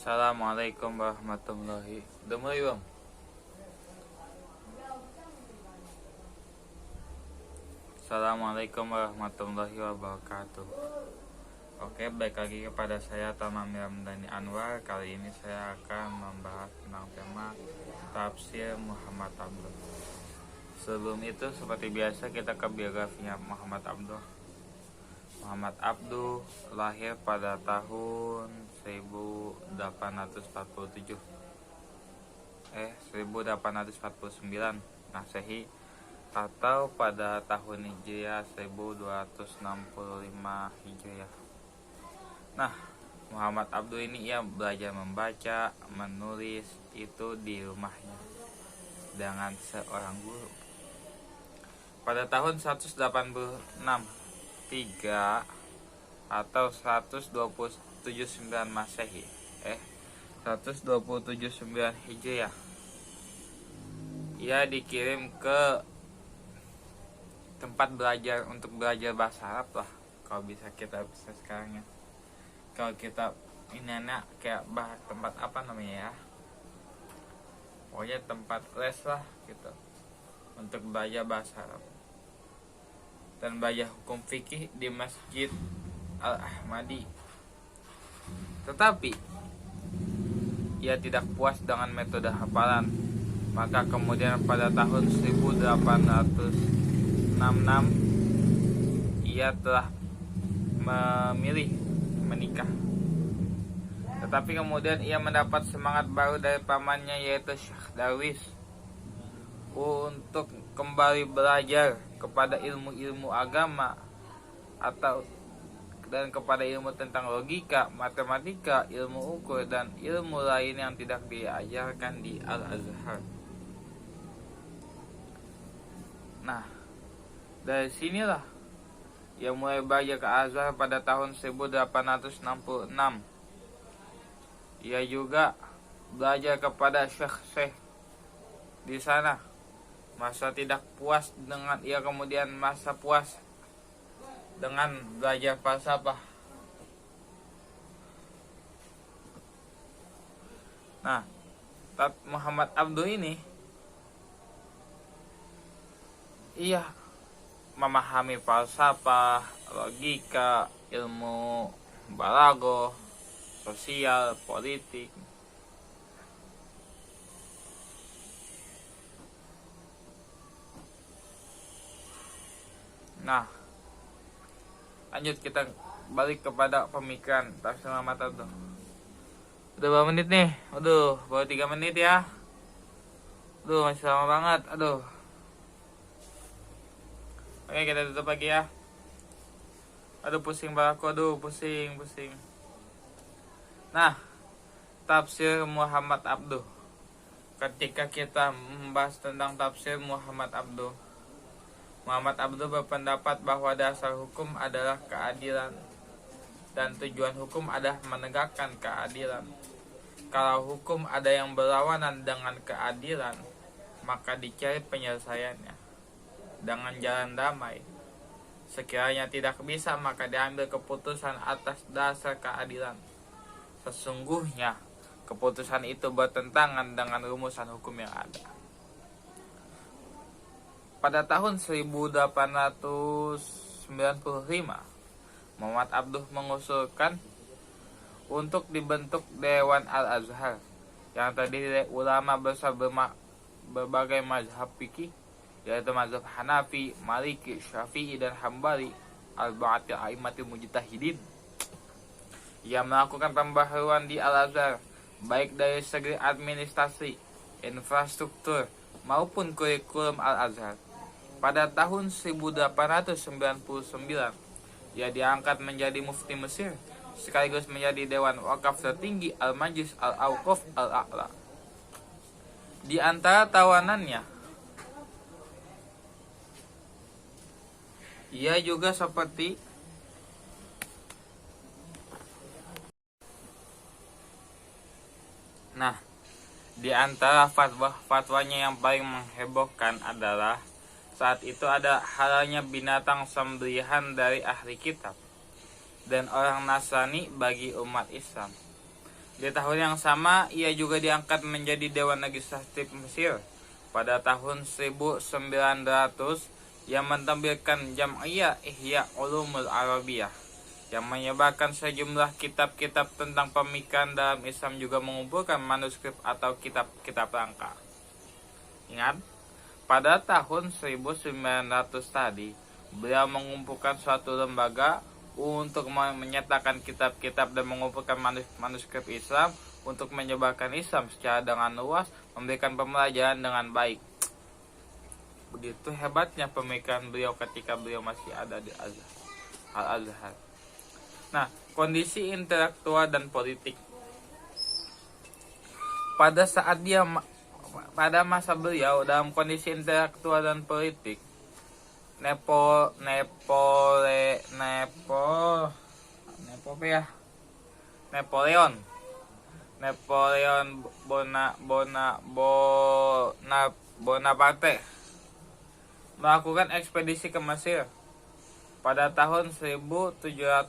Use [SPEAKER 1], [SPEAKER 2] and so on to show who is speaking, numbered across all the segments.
[SPEAKER 1] Assalamualaikum warahmatullahi wabarakatuh. Assalamualaikum warahmatullahi wabarakatuh. Oke, baik lagi kepada saya Tamam Ramdhani Anwar. Kali ini saya akan membahas tentang tema tafsir Muhammad Abduh. Sebelum itu, seperti biasa kita ke biografinya Muhammad Abduh. Muhammad Abduh lahir pada tahun 1849 Masehi atau pada tahun Hijriah 1265 Hijriah. Nah, Muhammad Abduh ini ia belajar membaca, menulis itu di rumahnya dengan seorang guru. Pada tahun 186 atau 129 Masehi 129 Hijriah, ia dikirim ke tempat belajar untuk belajar bahasa Arab lah, kalau bisa sekarang ya. Kalau kita ini anak kayak bahas tempat apa namanya ya, pokoknya tempat les lah gitu, untuk belajar bahasa Arab dan belajar hukum fikih di Masjid Al-Ahmadi. Tetapi ia tidak puas dengan metode hafalan, maka kemudian pada tahun 1866 ia telah memilih menikah. Tetapi kemudian ia mendapat semangat baru dari pamannya, yaitu Syekh Darwis, untuk kembali belajar kepada ilmu-ilmu agama dan kepada ilmu tentang logika, matematika, ilmu ukur, dan ilmu lain yang tidak diajarkan di Al-Azhar. Nah, dari sinilah ia mulai belajar ke Azhar pada tahun 1866. Ia juga belajar kepada Syekh di sana. Masa tidak puas dengan ia kemudian masa puas dengan belajar falsafah. Nah, Muhammad Abduh ini ia memahami falsafah, logika, ilmu balaghah, sosial, politik. Nah, lanjut kita balik kepada pemikiran tafsir Muhammad Abduh. Udah berapa menit nih? Aduh, baru 3 menit ya. Aduh, masih lama banget. Aduh. Oke, kita tutup lagi ya. Aduh, pusing balaku. Aduh, pusing. Nah, tafsir Muhammad Abduh. Ketika kita membahas tentang tafsir Muhammad Abduh berpendapat bahwa dasar hukum adalah keadilan dan tujuan hukum adalah menegakkan keadilan. Kalau hukum ada yang berlawanan dengan keadilan, maka dicari penyelesaiannya dengan jalan damai. Sekiranya tidak bisa, maka diambil keputusan atas dasar keadilan. Sesungguhnya keputusan itu bertentangan dengan rumusan hukum yang ada. Pada tahun 1895, Muhammad Abduh mengusulkan untuk dibentuk Dewan Al-Azhar yang terdiri dari ulama besar berbagai mazhab fikih, yaitu mazhab Hanafi, Maliki, Syafi'i, dan Hambali, al-ba'ati a'immatil mujtahidin. Ia melakukan pembaharuan di Al-Azhar baik dari segi administrasi, infrastruktur, maupun kurikulum Al-Azhar. Pada tahun 1899, ia diangkat menjadi mufti Mesir, sekaligus menjadi Dewan Wakaf tertinggi Al-Majlis Al-Awqaf Al-A'la. Di antara tawanannya, ia juga seperti di antara fatwanya yang paling menghebohkan adalah saat itu ada halalnya binatang sembelihan dari ahli kitab dan orang Nasrani bagi umat Islam. Di tahun yang sama, ia juga diangkat menjadi Dewan Legislatif Mesir. Pada tahun 1900, ia menampilkan Jam'iyah Ihya Ulumul Arabiyah yang menyebarkan sejumlah kitab-kitab tentang pemikiran dalam Islam, juga mengumpulkan manuskrip atau kitab-kitab langka. Ingat, pada tahun 1900 tadi, beliau mengumpulkan suatu lembaga untuk menyatakan kitab-kitab dan mengumpulkan manuskrip Islam untuk menyebarkan Islam secara dengan luas, memberikan pembelajaran dengan baik. Begitu hebatnya pemikiran beliau ketika beliau masih ada di Al-Azhar. Nah, kondisi intelektual dan politik. Pada masa beliau dalam kondisi intelektual dan politik, Napoleon Bonaparte melakukan ekspedisi ke Mesir pada tahun 1798.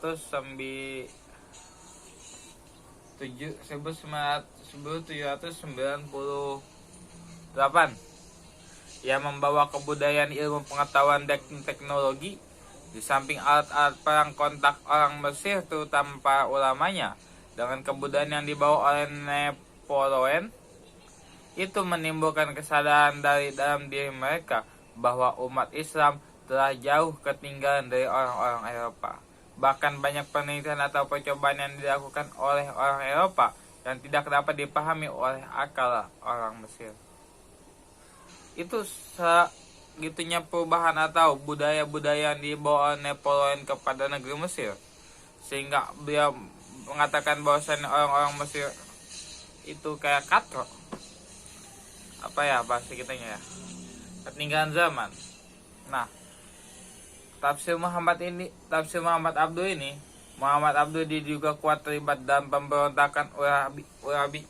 [SPEAKER 1] Ia membawa kebudayaan, ilmu pengetahuan, dan teknologi. Di samping alat-alat perang, kontak orang Mesir, terutama para ulamanya, dengan kebudayaan yang dibawa oleh Napoleon, itu menimbulkan kesadaran dari dalam diri mereka bahwa umat Islam telah jauh ketinggalan dari orang-orang Eropa. Bahkan banyak penelitian atau percobaan yang dilakukan oleh orang Eropa yang tidak dapat dipahami oleh akal orang Mesir. Itu segitunya perubahan atau budaya-budaya yang dibawa Napoleon kepada negeri Mesir, sehingga beliau mengatakan bahwasannya orang-orang Mesir itu kayak katro, apa ya bahasa kitanya ya, ketinggalan zaman. Nah, tafsir Muhammad Abduh diduga kuat terlibat dalam pemberontakan Urabi,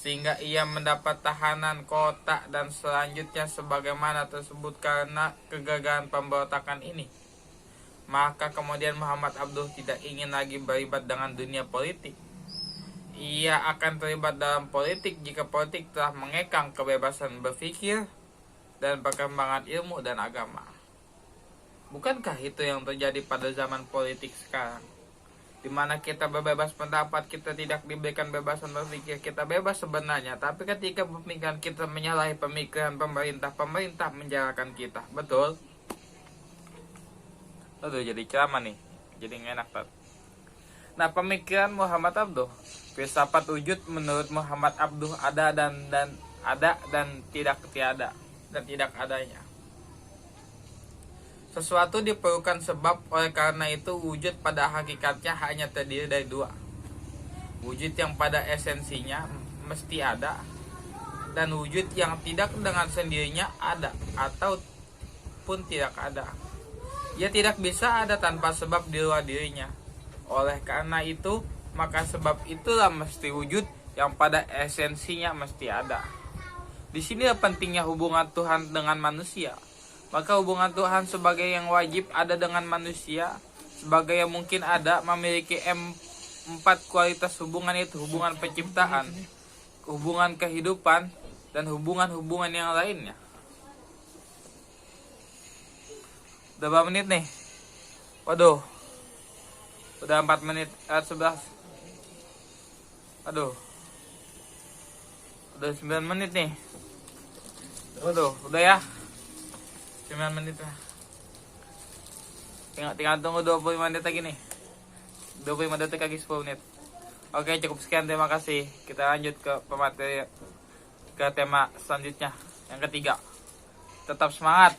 [SPEAKER 1] sehingga ia mendapat tahanan kota dan selanjutnya sebagaimana tersebut. Karena kegagalan pemberontakan ini, maka kemudian Muhammad Abduh tidak ingin lagi berlibat dengan dunia politik. Ia akan terlibat dalam politik jika politik telah mengekang kebebasan berpikir dan perkembangan ilmu dan agama. Bukankah itu yang terjadi pada zaman politik sekarang, di mana kita bebas pendapat, kita tidak diberikan bebasan berpikir, kita bebas sebenarnya, tapi ketika pemikiran kita menyalahi pemikiran pemerintah menjarakan kita, betul? Aduh, jadi ceramah nih, jadi nggak enak tak? Nah, pemikiran Muhammad Abduh, filsafat wujud menurut Muhammad Abduh ada dan tidak tiada dan tidak adanya. Sesuatu diperlukan sebab, oleh karena itu wujud pada hakikatnya hanya terdiri dari dua. Wujud yang pada esensinya mesti ada, dan wujud yang tidak dengan sendirinya ada atau pun tidak ada. Ia tidak bisa ada tanpa sebab di luar dirinya. Oleh karena itu, maka sebab itulah mesti wujud yang pada esensinya mesti ada. Di sini pentingnya hubungan Tuhan dengan manusia. Maka hubungan Tuhan sebagai yang wajib ada dengan manusia, sebagai yang mungkin ada, memiliki empat kualitas hubungan, itu hubungan penciptaan, hubungan kehidupan, dan hubungan-hubungan yang lainnya. Udah berapa menit nih? Waduh, udah 4 menit, 11. Aduh, udah 9 menit nih. Waduh, udah ya, 9 menit lah. Tinggal tunggu 25 menit lagi nih. 25 detik lagi, 10 menit. Oke, cukup sekian, terima kasih. Kita lanjut ke pemateri, ke tema selanjutnya, yang ketiga. Tetap semangat.